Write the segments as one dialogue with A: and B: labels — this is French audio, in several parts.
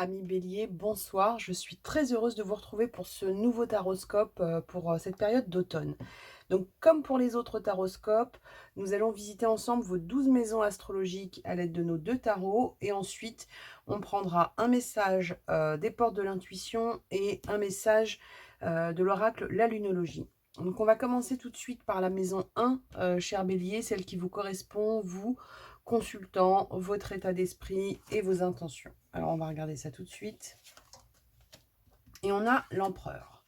A: Amis Bélier, bonsoir. Je suis très heureuse de vous retrouver pour ce nouveau taroscope pour cette période d'automne. Donc, comme pour les autres taroscopes, nous allons visiter ensemble vos 12 maisons astrologiques à l'aide de nos deux tarots. Et ensuite, on prendra un message des portes de l'intuition et un message de l'oracle, la lunologie. Donc, on va commencer tout de suite par la maison 1, cher Bélier, celle qui vous correspond, vous, consultant votre état d'esprit et vos intentions. Alors, on va regarder ça tout de suite. Et on a l'empereur.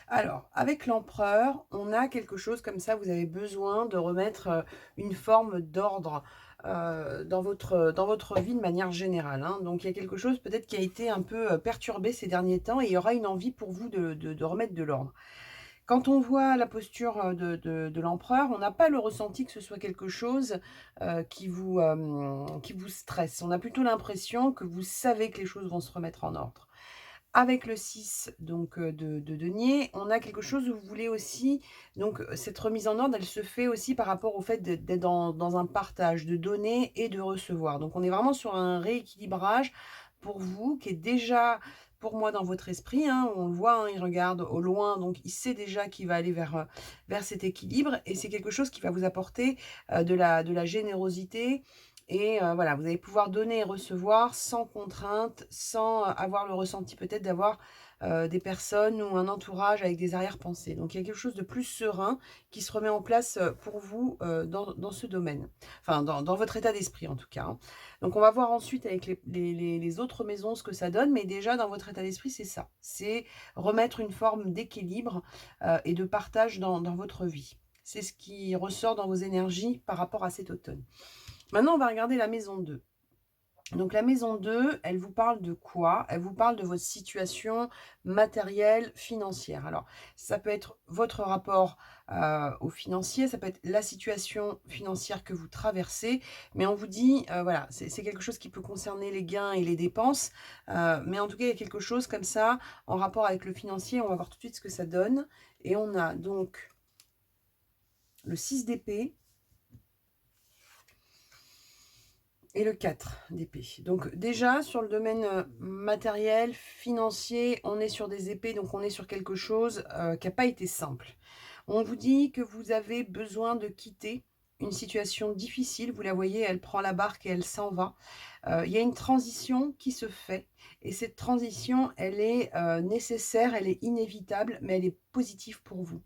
A: Alors, avec l'empereur, on a quelque chose comme ça, vous avez besoin de remettre une forme d'ordre dans votre vie de manière générale. Hein. Donc, il y a quelque chose peut-être qui a été un peu perturbé ces derniers temps et il y aura une envie pour vous de remettre de l'ordre. Quand on voit la posture de l'empereur, on n'a pas le ressenti que ce soit quelque chose qui vous stresse. On a plutôt l'impression que vous savez que les choses vont se remettre en ordre. Avec le 6 donc, de denier, on a quelque chose où vous voulez aussi, donc cette remise en ordre, elle se fait aussi par rapport au fait d'être dans un partage, de donner et de recevoir. Donc on est vraiment sur un rééquilibrage pour vous qui est déjà, pour moi, dans votre esprit, hein, on le voit, hein, il regarde au loin, donc il sait déjà qu'il va aller vers cet équilibre et c'est quelque chose qui va vous apporter de la générosité, et voilà, vous allez pouvoir donner et recevoir sans contrainte, sans avoir le ressenti peut-être d'avoir des personnes ou un entourage avec des arrière-pensées. Donc il y a quelque chose de plus serein qui se remet en place pour vous dans ce domaine. Enfin, dans votre état d'esprit en tout cas. Hein. Donc on va voir ensuite avec les autres maisons ce que ça donne. Mais déjà, dans votre état d'esprit, c'est ça. C'est remettre une forme d'équilibre et de partage dans votre vie. C'est ce qui ressort dans vos énergies par rapport à cet automne. Maintenant, on va regarder la maison 2. Donc la maison 2, elle vous parle de quoi? Elle vous parle de votre situation matérielle, financière. Alors, ça peut être votre rapport au financier, ça peut être la situation financière que vous traversez, mais on vous dit, voilà, c'est quelque chose qui peut concerner les gains et les dépenses, mais en tout cas, il y a quelque chose comme ça en rapport avec le financier. On va voir tout de suite ce que ça donne. Et on a donc le 6 d'épée, et le 4 d'épée. Donc déjà, sur le domaine matériel, financier, on est sur des épées, donc on est sur quelque chose qui n'a pas été simple. On vous dit que vous avez besoin de quitter une situation difficile. Vous la voyez, elle prend la barque et elle s'en va. Il y a une transition qui se fait. Et cette transition, elle est nécessaire, elle est inévitable, mais elle est positive pour vous.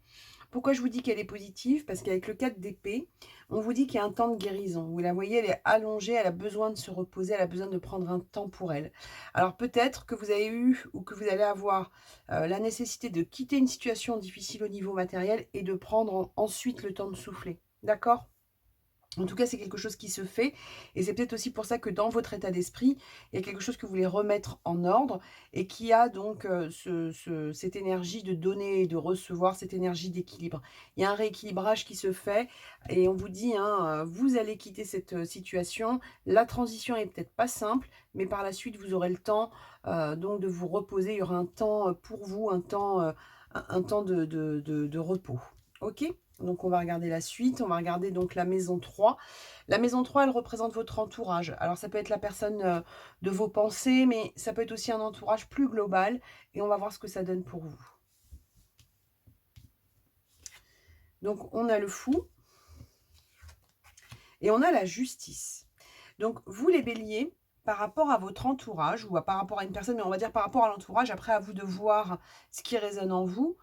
A: Pourquoi je vous dis qu'elle est positive? Parce qu'avec le 4 d'épée, on vous dit qu'il y a un temps de guérison. Vous la voyez, elle est allongée, elle a besoin de se reposer, elle a besoin de prendre un temps pour elle. Alors peut-être que vous avez eu ou que vous allez avoir la nécessité de quitter une situation difficile au niveau matériel et de prendre ensuite le temps de souffler. D'accord? En tout cas, c'est quelque chose qui se fait et c'est peut-être aussi pour ça que dans votre état d'esprit, il y a quelque chose que vous voulez remettre en ordre et qui a donc cette énergie de donner et de recevoir, cette énergie d'équilibre. Il y a un rééquilibrage qui se fait et on vous dit, hein, vous allez quitter cette situation. La transition est peut-être pas simple, mais par la suite, vous aurez le temps donc de vous reposer. Il y aura un temps pour vous, un temps de repos. Ok? Donc, on va regarder la suite. On va regarder donc la maison 3. La maison 3, elle représente votre entourage. Alors, ça peut être la personne de vos pensées, mais ça peut être aussi un entourage plus global. Et on va voir ce que ça donne pour vous. Donc, on a le fou et on a la justice. Donc, vous les béliers, par rapport à votre entourage ou par rapport à une personne, mais on va dire par rapport à l'entourage, après à vous de voir ce qui résonne en vous.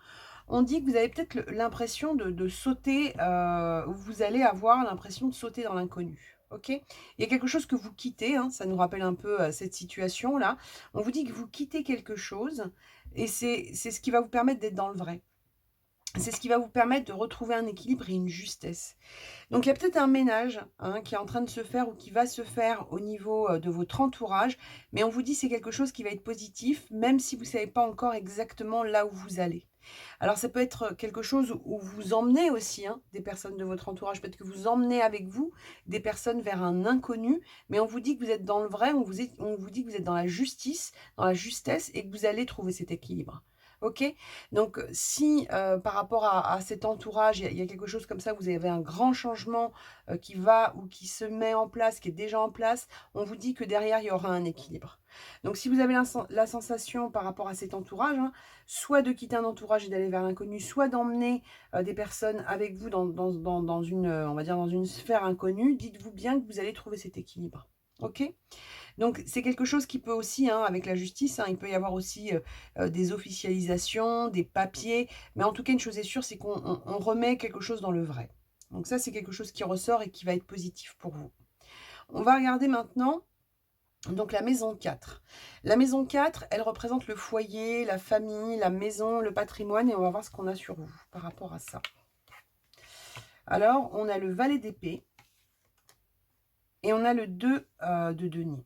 A: On dit que vous avez peut-être l'impression de sauter, vous allez avoir l'impression de sauter dans l'inconnu. Ok? Il y a quelque chose que vous quittez, hein, ça nous rappelle un peu cette situation-là. On vous dit que vous quittez quelque chose et c'est ce qui va vous permettre d'être dans le vrai. C'est ce qui va vous permettre de retrouver un équilibre et une justesse. Donc il y a peut-être un ménage hein, qui est en train de se faire ou qui va se faire au niveau de votre entourage, mais on vous dit que c'est quelque chose qui va être positif, même si vous ne savez pas encore exactement là où vous allez. Alors ça peut être quelque chose où vous emmenez aussi hein, des personnes de votre entourage, peut-être que vous emmenez avec vous des personnes vers un inconnu, mais on vous dit que vous êtes dans le vrai, on vous dit que vous êtes dans la justice, dans la justesse et que vous allez trouver cet équilibre. OK? Donc, si, par rapport à cet entourage, il y a quelque chose comme ça, vous avez un grand changement, qui va ou qui se met en place, qui est déjà en place, on vous dit que derrière, il y aura un équilibre. Donc si vous avez la sensation par rapport à cet entourage, hein, soit de quitter un entourage et d'aller vers l'inconnu, soit d'emmener, des personnes avec vous dans une, on va dire dans une sphère inconnue, dites-vous bien que vous allez trouver cet équilibre. OK? Donc c'est quelque chose qui peut aussi, hein, avec la justice, hein, il peut y avoir aussi, des officialisations, des papiers, mais en tout cas, une chose est sûre, c'est qu'on remet quelque chose dans le vrai. Donc ça, c'est quelque chose qui ressort et qui va être positif pour vous. On va regarder maintenant, donc la maison 4. La maison 4, elle représente le foyer, la famille, la maison, le patrimoine et on va voir ce qu'on a sur vous par rapport à ça. Alors, on a le valet d'épée et on a le 2 de denier.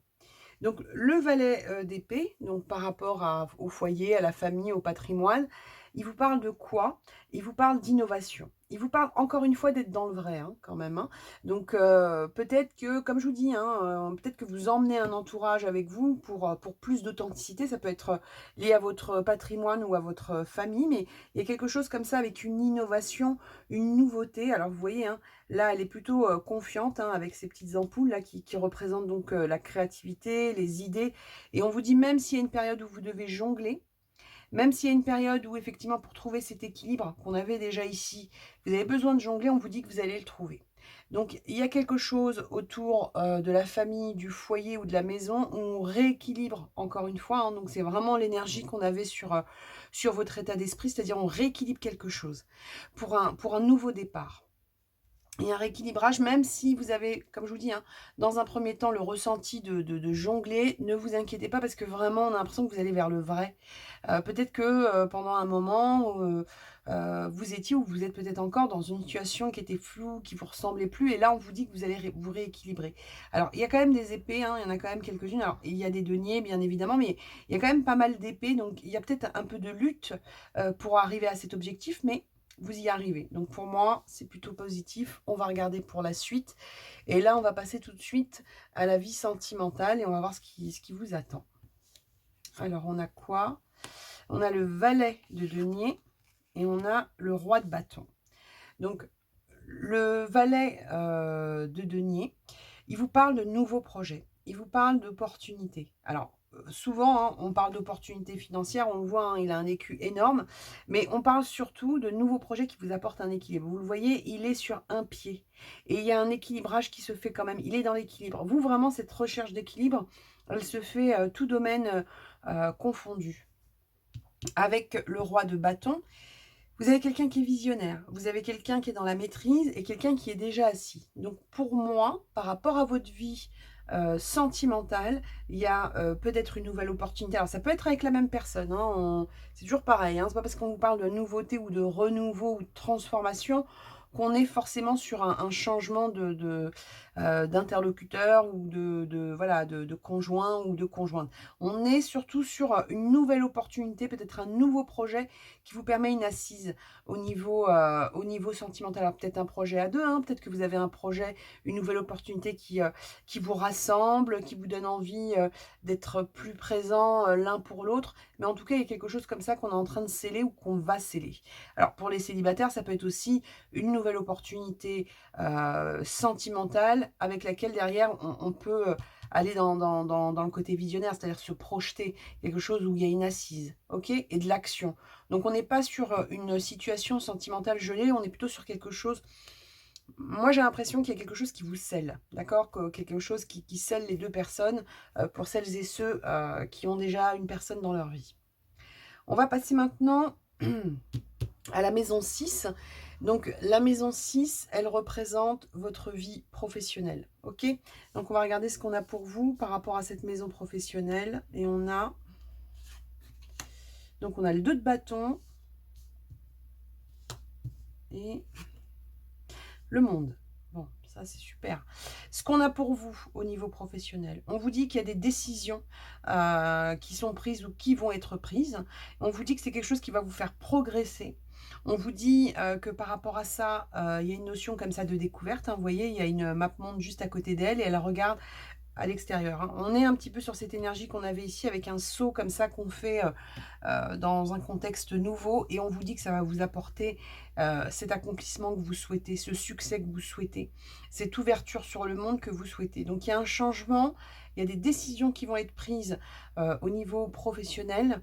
A: Donc le valet, d'épée, donc par rapport au foyer, à la famille, au patrimoine, il vous parle de quoi? Il vous parle d'innovation. Il vous parle encore une fois d'être dans le vrai, hein, quand même, hein. Donc peut-être que, comme je vous dis, hein, peut-être que vous emmenez un entourage avec vous pour plus d'authenticité. Ça peut être, lié à votre patrimoine ou à votre famille, mais il y a quelque chose comme ça avec une innovation, une nouveauté. Alors vous voyez, hein, là, elle est plutôt, confiante, hein, avec ces petites ampoules là qui représentent donc, la créativité, les idées et on vous dit même s'il y a une période où vous devez jongler, même s'il y a une période où effectivement pour trouver cet équilibre qu'on avait déjà ici, vous avez besoin de jongler, on vous dit que vous allez le trouver. Donc il y a quelque chose autour, de la famille, du foyer ou de la maison où on rééquilibre encore une fois, hein, donc c'est vraiment l'énergie qu'on avait sur votre état d'esprit, c'est-à-dire on rééquilibre quelque chose pour un nouveau départ. Et un rééquilibrage, même si vous avez, comme je vous dis, hein, dans un premier temps, le ressenti de jongler, ne vous inquiétez pas parce que vraiment, on a l'impression que vous allez vers le vrai. Peut-être que pendant un moment, vous étiez ou vous êtes peut-être encore dans une situation qui était floue, qui vous ressemblait plus, et là, on vous dit que vous allez vous rééquilibrer. Alors, il y a quand même des épées, hein, il y en a quand même quelques-unes. Alors, il y a des deniers, bien évidemment, mais il y a quand même pas mal d'épées, donc il y a peut-être un peu de lutte pour arriver à cet objectif, mais vous y arrivez. Donc pour moi, c'est plutôt positif. On va regarder pour la suite. Et là, on va passer tout de suite à la vie sentimentale et on va voir ce qui vous attend. Alors, on a quoi? On a le valet de denier et on a le roi de bâton. Donc, le valet de denier, il vous parle de nouveaux projets. Il vous parle d'opportunités. Alors, souvent, hein, on parle d'opportunités financières, on le voit, hein, il a un écu énorme, mais on parle surtout de nouveaux projets qui vous apportent un équilibre. Vous le voyez, il est sur un pied et il y a un équilibrage qui se fait quand même. Il est dans l'équilibre. Vous, vraiment, cette recherche d'équilibre, elle se fait tout domaine confondu. Avec le roi de bâton, vous avez quelqu'un qui est visionnaire, vous avez quelqu'un qui est dans la maîtrise et quelqu'un qui est déjà assis. Donc pour moi, par rapport à votre vie sentimentale, il y a peut-être une nouvelle opportunité. Alors ça peut être avec la même personne, hein, c'est toujours pareil, hein, c'est pas parce qu'on vous parle de nouveauté ou de renouveau ou de transformation qu'on est forcément sur un changement d'interlocuteur ou voilà, de conjoint ou de conjointe. On est surtout sur une nouvelle opportunité, peut-être un nouveau projet qui vous permet une assise au niveau sentimental. Alors peut-être un projet à deux, hein, peut-être que vous avez un projet, une nouvelle opportunité qui vous rassemble, qui vous donne envie d'être plus présent l'un pour l'autre. Mais en tout cas, il y a quelque chose comme ça qu'on est en train de sceller ou qu'on va sceller. Alors pour les célibataires, ça peut être aussi une nouvelle opportunité sentimentale avec laquelle derrière on peut aller dans le côté visionnaire, c'est-à-dire se projeter, quelque chose où il y a une assise, ok, et de l'action. Donc on n'est pas sur une situation sentimentale gelée, on est plutôt sur quelque chose. Moi j'ai l'impression qu'il y a quelque chose qui vous scelle, d'accord, quelque chose qui scelle les deux personnes pour celles et ceux qui ont déjà une personne dans leur vie. On va passer maintenant à la maison 6. Donc la maison 6, elle représente votre vie professionnelle, ok? Donc on va regarder ce qu'on a pour vous par rapport à cette maison professionnelle. Et on a le 2 de bâton et le monde. Bon, ça c'est super. Ce qu'on a pour vous au niveau professionnel, on vous dit qu'il y a des décisions qui sont prises ou qui vont être prises. On vous dit que c'est quelque chose qui va vous faire progresser. On vous dit que par rapport à ça, il y a une notion comme ça de découverte, hein. Vous voyez, il y a une map monde juste à côté d'elle et elle regarde à l'extérieur, hein. On est un petit peu sur cette énergie qu'on avait ici avec un saut comme ça qu'on fait dans un contexte nouveau et on vous dit que ça va vous apporter cet accomplissement que vous souhaitez, ce succès que vous souhaitez, cette ouverture sur le monde que vous souhaitez. Donc il y a un changement, il y a des décisions qui vont être prises au niveau professionnel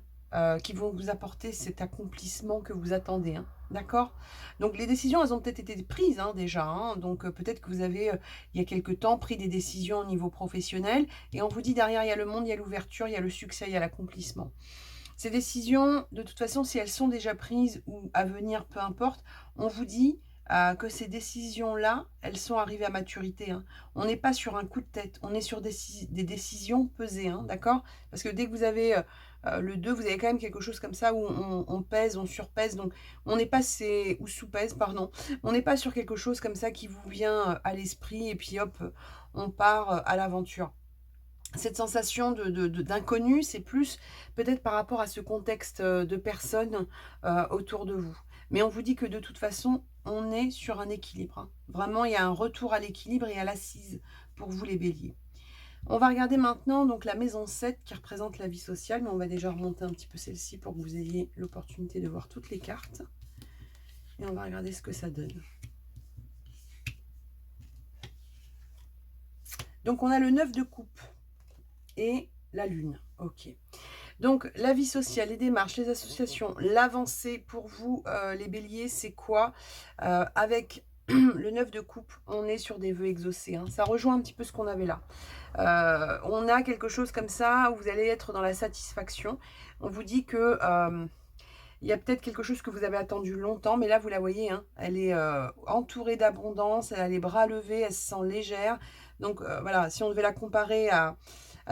A: qui vont vous apporter cet accomplissement que vous attendez, hein. D'accord? Donc les décisions, elles ont peut-être été prises hein, déjà. Hein. Donc peut-être que vous avez, il y a quelque temps, pris des décisions au niveau professionnel. Et on vous dit derrière, il y a le monde, il y a l'ouverture, il y a le succès, il y a l'accomplissement. Ces décisions, de toute façon, si elles sont déjà prises ou à venir, peu importe, on vous dit que ces décisions-là, elles sont arrivées à maturité, hein. On n'est pas sur un coup de tête, on est sur des décisions pesées, hein, d'accord? Parce que dès que vous avez le 2, vous avez quand même quelque chose comme ça où on pèse, on surpèse, donc on n'est pas, ou sous-pèse, pardon, on n'est pas sur quelque chose comme ça qui vous vient à l'esprit et puis hop, on part à l'aventure. Cette sensation d'inconnu, c'est plus peut-être par rapport à ce contexte de personnes autour de vous. Mais on vous dit que de toute façon, on est sur un équilibre, hein. Vraiment, il y a un retour à l'équilibre et à l'assise pour vous les béliers. On va regarder maintenant donc la maison 7 qui représente la vie sociale, mais on va déjà remonter un petit peu celle-ci pour que vous ayez l'opportunité de voir toutes les cartes. Et on va regarder ce que ça donne. Donc on a le 9 de coupe et la lune. Ok. Donc, la vie sociale, les démarches, les associations, l'avancée pour vous, les béliers, c'est quoi? Avec le 9 de coupe, on est sur des vœux exaucés, hein. Ça rejoint un petit peu ce qu'on avait là. On a quelque chose comme ça où vous allez être dans la satisfaction. On vous dit que il y a peut-être quelque chose que vous avez attendu longtemps, mais là, vous la voyez, hein, elle est entourée d'abondance, elle a les bras levés, elle se sent légère. Donc, voilà, si on devait la comparer à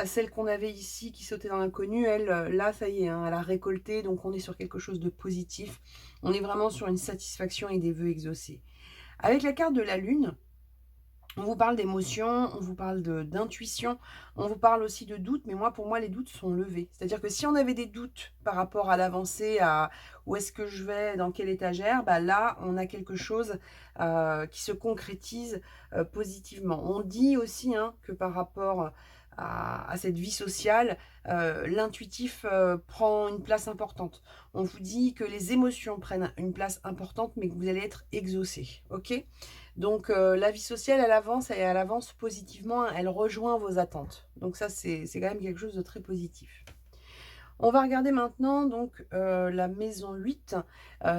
A: celle qu'on avait ici qui sautait dans l'inconnu, elle, là, ça y est, hein, elle a récolté, donc on est sur quelque chose de positif. On est vraiment sur une satisfaction et des vœux exaucés. Avec la carte de la lune, on vous parle d'émotion, on vous parle d'intuition, on vous parle aussi de doutes, mais moi, pour moi, les doutes sont levés. C'est-à-dire que si on avait des doutes par rapport à l'avancée, à où est-ce que je vais, dans quelle étagère, bah là, on a quelque chose qui se concrétise positivement. On dit aussi hein, que par rapport à cette vie sociale, l'intuitif prend une place importante. On vous dit que les émotions prennent une place importante, mais que vous allez être exaucé, ok? Donc la vie sociale, elle avance et elle avance positivement, hein, elle rejoint vos attentes. Donc ça, c'est quand même quelque chose de très positif. On va regarder maintenant donc la maison 8,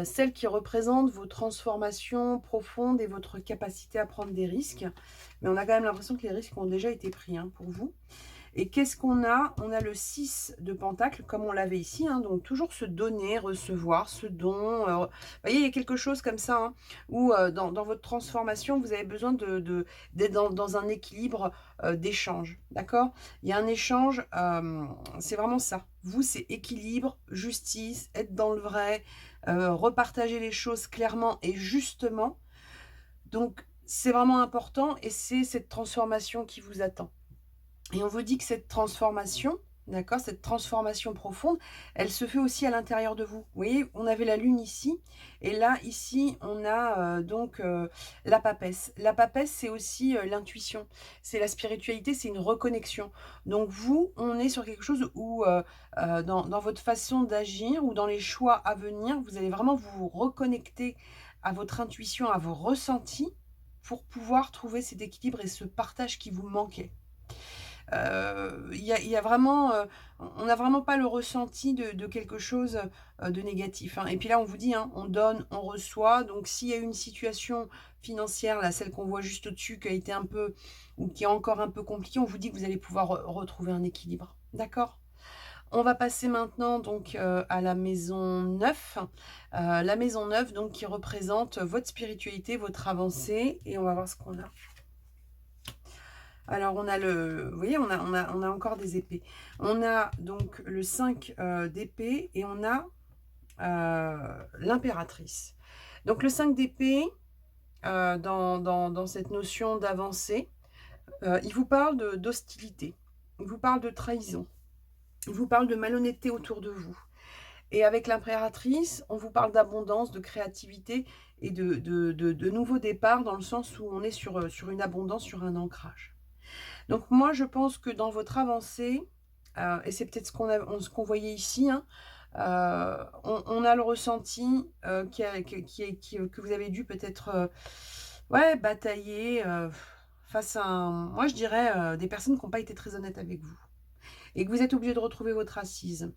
A: celle qui représente vos transformations profondes et votre capacité à prendre des risques. Mais on a quand même l'impression que les risques ont déjà été pris hein, pour vous. Et qu'est-ce qu'on a? On a le 6 de Pentacle, comme on l'avait ici. Hein, donc, toujours se donner, recevoir, ce don. Vous voyez, il y a quelque chose comme ça, hein, où dans votre transformation, vous avez besoin d'être dans un équilibre d'échange. D'accord? Il y a un échange, c'est vraiment ça. Vous, c'est équilibre, justice, être dans le vrai, repartager les choses clairement et justement. Donc, c'est vraiment important et c'est cette transformation qui vous attend. Et on vous dit que cette transformation, d'accord, cette transformation profonde, elle se fait aussi à l'intérieur de vous. Vous voyez, on avait la lune ici, et là, ici, on a donc la papesse. La papesse, c'est aussi l'intuition, c'est la spiritualité, c'est une reconnexion. Donc vous, on est sur quelque chose où, dans votre façon d'agir, ou dans les choix à venir, vous allez vraiment vous reconnecter à votre intuition, à vos ressentis, pour pouvoir trouver cet équilibre et ce partage qui vous manquait. Il y a vraiment, on n'a vraiment pas le ressenti de quelque chose de négatif, hein. Et puis là, on vous dit, hein, on donne, on reçoit. Donc, s'il y a une situation financière, là, celle qu'on voit juste au-dessus, qui a été un peu, ou qui est encore un peu compliquée, on vous dit que vous allez pouvoir retrouver un équilibre. D'accord? On va passer maintenant donc à la maison 9. La maison 9, donc, qui représente votre spiritualité, votre avancée. Et on va voir ce qu'on a. Alors, on a vous voyez, on a encore des épées. On a donc le 5 d'épée et on a l'impératrice. Donc, le 5 d'épée, dans cette notion d'avancée, il vous parle d'hostilité, il vous parle de trahison, il vous parle de malhonnêteté autour de vous. Et avec l'impératrice, on vous parle d'abondance, de créativité et de nouveaux départs dans le sens où on est sur une abondance, sur un ancrage. Donc moi, je pense que dans votre avancée, et c'est peut-être ce qu'on voyait ici, hein, on a le ressenti, que vous avez dû peut-être, ouais, batailler, face à moi je dirais, des personnes qui n'ont pas été très honnêtes avec vous. Et que vous êtes obligé de retrouver votre assise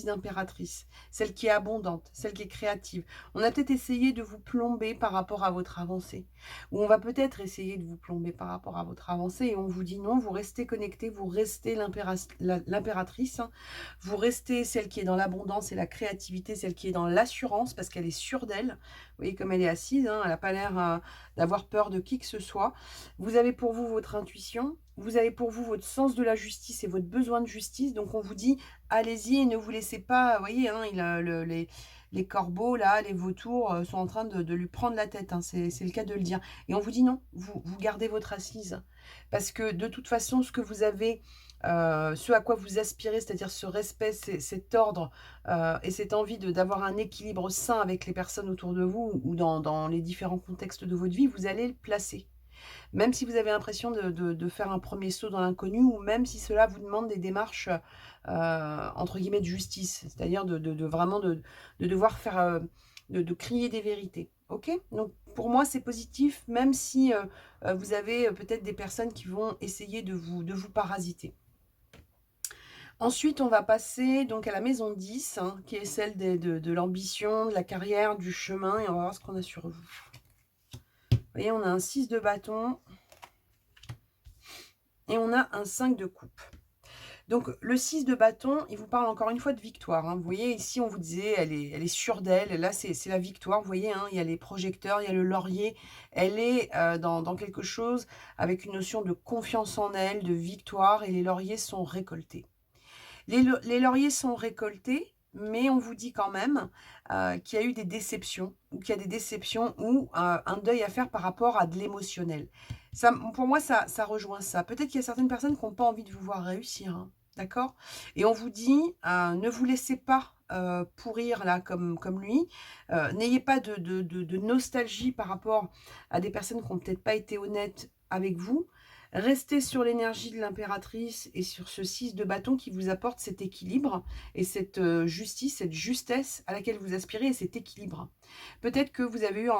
A: d'impératrice, celle qui est abondante, celle qui est créative. On a peut-être essayé de vous plomber par rapport à votre avancée, ou on va peut-être essayer de vous plomber par rapport à votre avancée, et on vous dit non, vous restez connecté, vous restez l'impératrice, hein. Vous restez celle qui est dans l'abondance et la créativité, celle qui est dans l'assurance, parce qu'elle est sûre d'elle. Vous voyez comme elle est assise, hein, elle n'a pas l'air d'avoir peur de qui que ce soit. Vous avez pour vous votre intuition, vous avez pour vous votre sens de la justice et votre besoin de justice. Donc on vous dit, allez-y et ne vous laissez pas, vous voyez, hein, les corbeaux, là, les vautours sont en train de lui prendre la tête, hein, c'est le cas de le dire. Et on vous dit non, vous gardez votre assise. Parce que de toute façon, ce que vous avez, ce à quoi vous aspirez, c'est-à-dire ce respect, cet ordre et cette envie d'avoir un équilibre sain avec les personnes autour de vous ou dans les différents contextes de votre vie, vous allez le placer. Même si vous avez l'impression de faire un premier saut dans l'inconnu ou même si cela vous demande des démarches, entre guillemets «de justice», c'est-à-dire de vraiment de devoir faire, de crier des vérités. OK? Donc pour moi, c'est positif même si, vous avez, peut-être des personnes qui vont essayer de vous parasiter. Ensuite, on va passer donc à la maison 10, hein, qui est celle de l'ambition, de la carrière, du chemin et on va voir ce qu'on a sur vous. Vous voyez, on a un 6 de bâton et on a un 5 de coupe. Donc le 6 de bâton, il vous parle encore une fois de victoire, hein. Vous voyez ici, on vous disait, elle est sûre d'elle. Là, c'est la victoire. Vous voyez, hein, il y a les projecteurs, il y a le laurier. Elle est dans quelque chose avec une notion de confiance en elle, de victoire, et les lauriers sont récoltés. Les lauriers sont récoltés, mais on vous dit quand même qu'il y a eu des déceptions, ou qu'il y a des déceptions ou un deuil à faire par rapport à de l'émotionnel. Ça, pour moi, ça rejoint ça. Peut-être qu'il y a certaines personnes qui n'ont pas envie de vous voir réussir, hein, d'accord? Et on vous dit, ne vous laissez pas pourrir là comme lui. N'ayez pas de nostalgie par rapport à des personnes qui n'ont peut-être pas été honnêtes avec vous. Restez sur l'énergie de l'impératrice et sur ce 6 de bâton qui vous apporte cet équilibre et cette justice, cette justesse à laquelle vous aspirez et cet équilibre. Peut-être que vous avez eu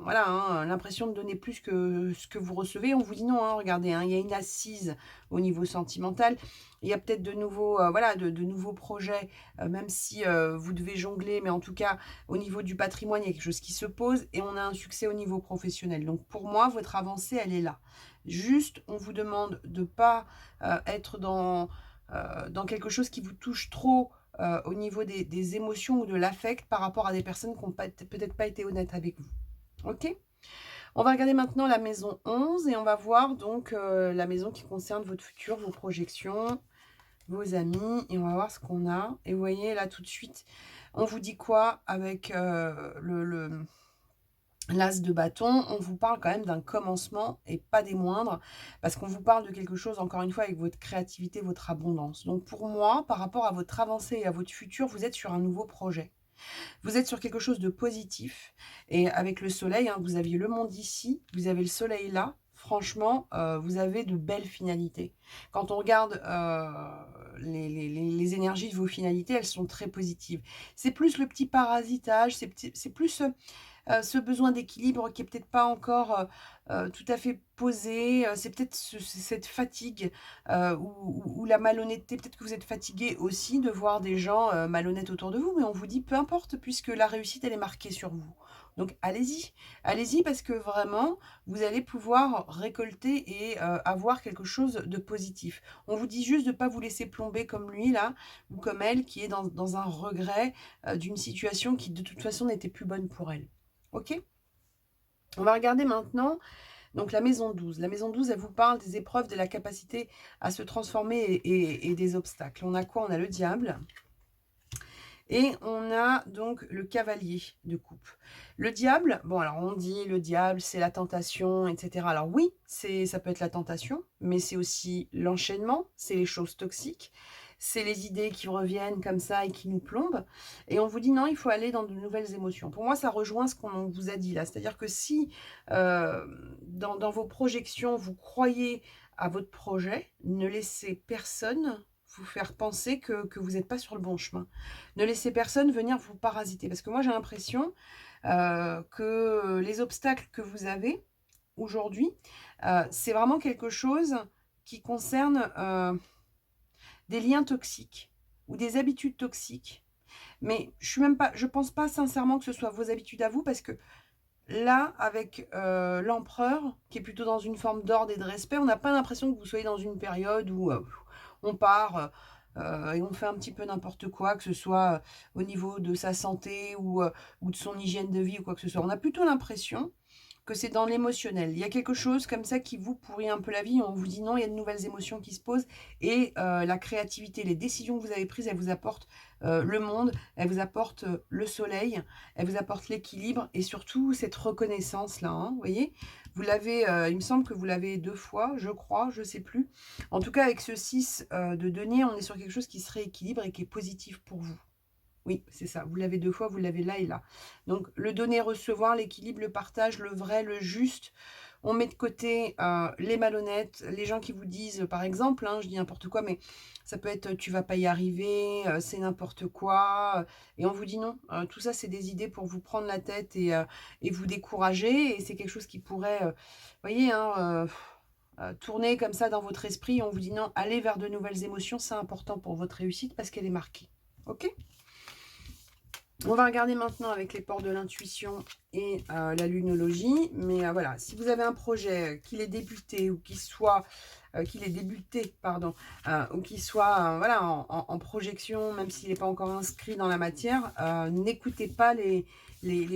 A: voilà, hein, l'impression de donner plus que ce que vous recevez. On vous dit non, hein, regardez, hein, il y a une assise au niveau sentimental. Il y a peut-être de nouveaux, voilà, de nouveaux projets, même si vous devez jongler, mais en tout cas, au niveau du patrimoine, il y a quelque chose qui se pose et on a un succès au niveau professionnel. Donc pour moi, votre avancée, elle est là. Juste, on vous demande de ne pas être dans quelque chose qui vous touche trop au niveau des émotions ou de l'affect par rapport à des personnes qui n'ont peut-être pas été honnêtes avec vous. OK? On va regarder maintenant la maison 11 et on va voir donc la maison qui concerne votre futur, vos projections, vos amis. Et on va voir ce qu'on a. Et vous voyez là tout de suite, on vous dit quoi avec l'as de bâton, on vous parle quand même d'un commencement et pas des moindres, parce qu'on vous parle de quelque chose, encore une fois, avec votre créativité, votre abondance. Donc pour moi, par rapport à votre avancée et à votre futur, vous êtes sur un nouveau projet. Vous êtes sur quelque chose de positif. Et avec le soleil, hein, vous aviez le monde ici, vous avez le soleil là. Franchement, vous avez de belles finalités. Quand on regarde les énergies de vos finalités, elles sont très positives. C'est plus le petit parasitage, c'est plus ce besoin d'équilibre qui est peut-être pas encore tout à fait posé. C'est peut-être cette fatigue ou la malhonnêteté. Peut-être que vous êtes fatigué aussi de voir des gens malhonnêtes autour de vous, mais on vous dit peu importe puisque la réussite, elle est marquée sur vous. Donc allez-y, allez-y parce que vraiment, vous allez pouvoir récolter et avoir quelque chose de positif. On vous dit juste de ne pas vous laisser plomber comme lui là, ou comme elle qui est dans un regret d'une situation qui de toute façon n'était plus bonne pour elle. OK? On va regarder maintenant donc la maison 12. La maison 12, elle vous parle des épreuves, de la capacité à se transformer et des obstacles. On a quoi? On a le diable. Et on a donc le cavalier de coupe. Le diable, bon alors on dit le diable c'est la tentation, etc. Alors oui, ça peut être la tentation, mais c'est aussi l'enchaînement, c'est les choses toxiques, c'est les idées qui reviennent comme ça et qui nous plombent. Et on vous dit non, il faut aller dans de nouvelles émotions. Pour moi, ça rejoint ce qu'on vous a dit là. C'est-à-dire que si dans vos projections, vous croyez à votre projet. Ne laissez personne vous faire penser que vous n'êtes pas sur le bon chemin. Ne laissez personne venir vous parasiter. Parce que moi, j'ai l'impression que les obstacles que vous avez aujourd'hui, c'est vraiment quelque chose qui concerne des liens toxiques ou des habitudes toxiques. Mais je pense pas sincèrement que ce soit vos habitudes à vous, parce que là, avec l'empereur, qui est plutôt dans une forme d'ordre et de respect, on n'a pas l'impression que vous soyez dans une période où on part et on fait un petit peu n'importe quoi, que ce soit au niveau de sa santé ou de son hygiène de vie ou quoi que ce soit. On a plutôt l'impression que c'est dans l'émotionnel. Il y a quelque chose comme ça qui vous pourrit un peu la vie. On vous dit non, il y a de nouvelles émotions qui se posent. Et la créativité, les décisions que vous avez prises, elles vous apportent le monde, elles vous apportent le soleil, elles vous apportent l'équilibre et surtout cette reconnaissance-là. Hein, vous voyez, vous l'avez, il me semble que vous l'avez 2 fois, je crois, je ne sais plus. En tout cas, avec ce 6 de denier, on est sur quelque chose qui se rééquilibre et qui est positif pour vous. Oui, c'est ça. Vous l'avez 2 fois, vous l'avez là et là. Donc, le donner-recevoir, l'équilibre, le partage, le vrai, le juste. On met de côté les malhonnêtes, les gens qui vous disent, par exemple, hein, je dis n'importe quoi, mais ça peut être tu vas pas y arriver, c'est n'importe quoi. Et on vous dit non. Tout ça, c'est des idées pour vous prendre la tête et vous décourager. Et c'est quelque chose qui pourrait, voyez, hein, tourner comme ça dans votre esprit. On vous dit non, allez vers de nouvelles émotions, c'est important pour votre réussite parce qu'elle est marquée. Ok ? On va regarder maintenant avec les ports de l'intuition et la lunologie. Mais voilà, si vous avez un projet, qu'il est débuté ou qu'il soit, ou qu'il soit voilà, en projection, même s'il n'est pas encore inscrit dans la matière, n'écoutez pas les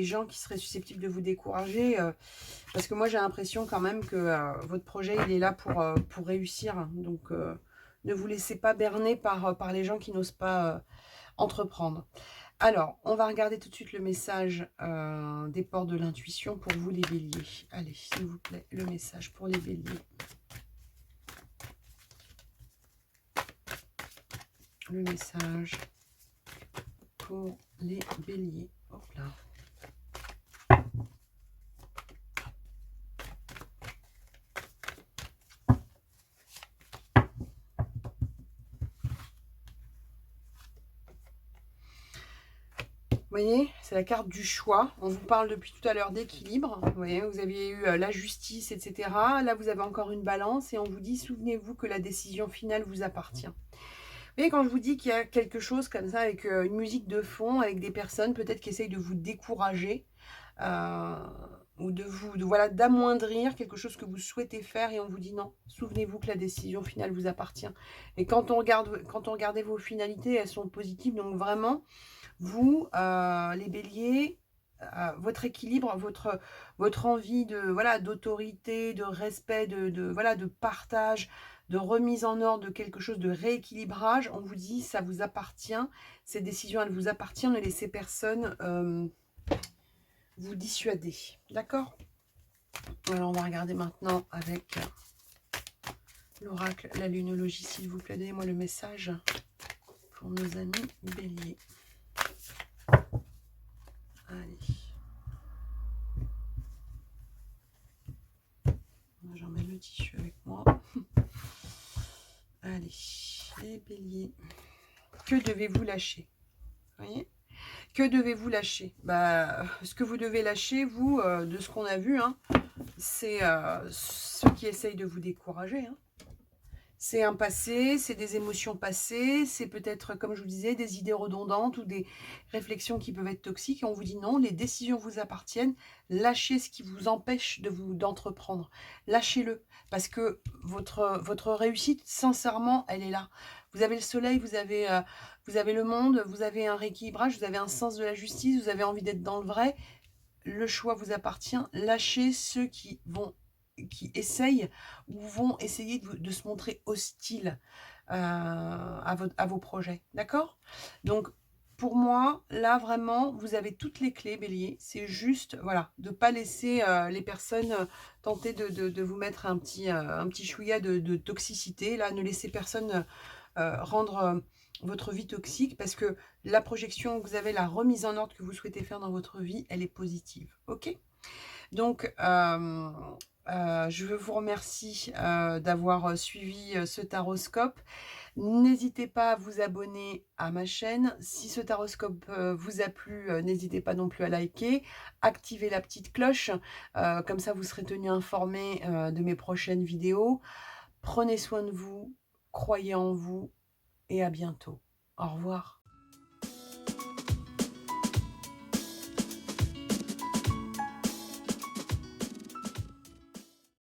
A: gens qui seraient susceptibles de vous décourager. Parce que moi, j'ai l'impression quand même que votre projet, il est là pour réussir. Donc, ne vous laissez pas berner par les gens qui n'osent pas entreprendre. Alors, on va regarder tout de suite le message des ports de l'intuition pour vous les béliers. Allez, s'il vous plaît, le message pour les béliers. Le message pour les béliers. Hop là. Vous voyez, c'est la carte du choix. On vous parle depuis tout à l'heure d'équilibre. Vous voyez, vous aviez eu la justice, etc. Là, vous avez encore une balance et on vous dit, souvenez-vous que la décision finale vous appartient. Vous voyez, quand je vous dis qu'il y a quelque chose comme ça, avec une musique de fond, avec des personnes peut-être qui essayent de vous décourager, ou voilà, d'amoindrir quelque chose que vous souhaitez faire, et on vous dit non, souvenez-vous que la décision finale vous appartient. Et quand on regarde vos finalités, elles sont positives, donc vraiment, vous, les béliers, votre équilibre, votre envie voilà, d'autorité, de respect, voilà, de partage, de remise en ordre de quelque chose, de rééquilibrage, on vous dit, ça vous appartient, ces décisions, elles vous appartiennent, ne laissez personne vous dissuader. D'accord ? Alors, on va regarder maintenant avec l'oracle, la lunologie, s'il vous plaît. Donnez-moi le message pour nos amis béliers. Allez. J'emmène le tissu avec moi. Allez, les béliers. Que devez-vous lâcher ? Vous voyez ? Que devez-vous lâcher ? Ce que vous devez lâcher, vous, de ce qu'on a vu, hein, c'est ceux qui essayent de vous décourager. Hein. C'est un passé, c'est des émotions passées, c'est peut-être, comme je vous disais, des idées redondantes ou des réflexions qui peuvent être toxiques. Et on vous dit non, les décisions vous appartiennent. Lâchez ce qui vous empêche d'entreprendre. Lâchez-le, parce que votre réussite, sincèrement, elle est là. Vous avez le soleil, vous avez le monde, vous avez un rééquilibrage, vous avez un sens de la justice, vous avez envie d'être dans le vrai. Le choix vous appartient. Lâchez ceux qui essayent ou vont essayer de se montrer hostiles à vos projets. D'accord ? Donc, pour moi, là, vraiment, vous avez toutes les clés, bélier. C'est juste, voilà, de ne pas laisser les personnes tenter de vous mettre un petit chouïa de toxicité. Là, ne laissez personne rendre votre vie toxique, parce que la projection que vous avez, la remise en ordre que vous souhaitez faire dans votre vie, elle est positive. Ok ? Donc, Je vous remercie, d'avoir, suivi, ce taroscope. N'hésitez pas à vous abonner à ma chaîne. Si ce taroscope, vous a plu, n'hésitez pas non plus à liker, activer la petite cloche, comme ça vous serez tenu informé, de mes prochaines vidéos. Prenez soin de vous, croyez en vous et à bientôt. Au revoir.